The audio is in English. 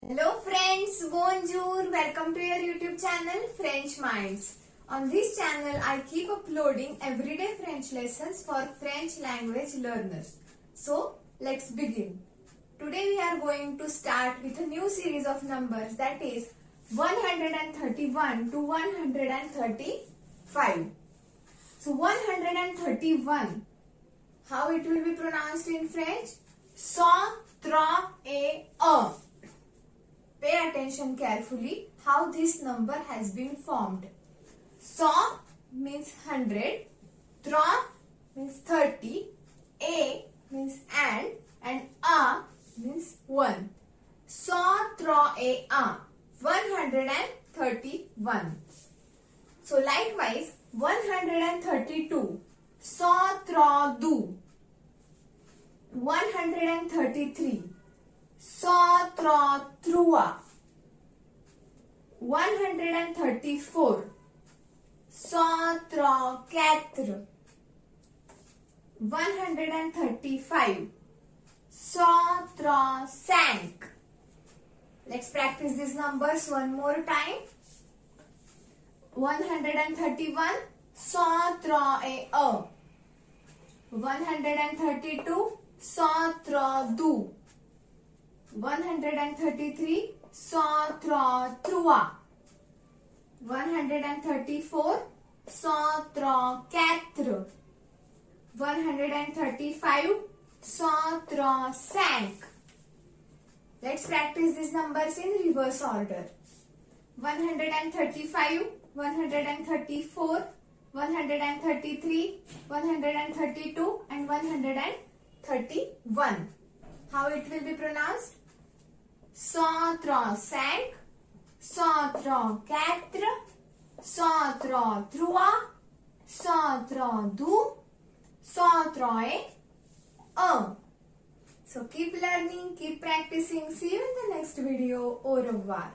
Hello friends, bonjour, welcome to your YouTube channel French Minds. On this channel I keep uploading everyday French lessons for French language learners. So let's begin. Today we are going to start with a new series of numbers, that is 131 to 135. So 131, how it will be pronounced in French? Sawnt-trawnt. Pay attention carefully how this number has been formed. Saw means 100, tra means 30, a means and a means 1. Sawnt-trawnt, 131. So likewise 132, sawnt-trawnt, 133, sawnt-trawah, 134, sawnt-quatre, 135, sawnt-cinq. Let's practice these numbers one more time. 131, sawnt-trawnt, 132, sawnt-trawnt, 133, sawnt-trawah, 134, sawnt-quatre, 135, sawnt-cinq. Let's practice these numbers in reverse order. 135, 134, 133, 132 and 131. How it will be pronounced? Sawnt-trawnt, sawnt-quatre, sawnt-trois, sawnt-deux, sawnt-trawnt. So keep learning, keep practicing. See you in the next video. Au revoir.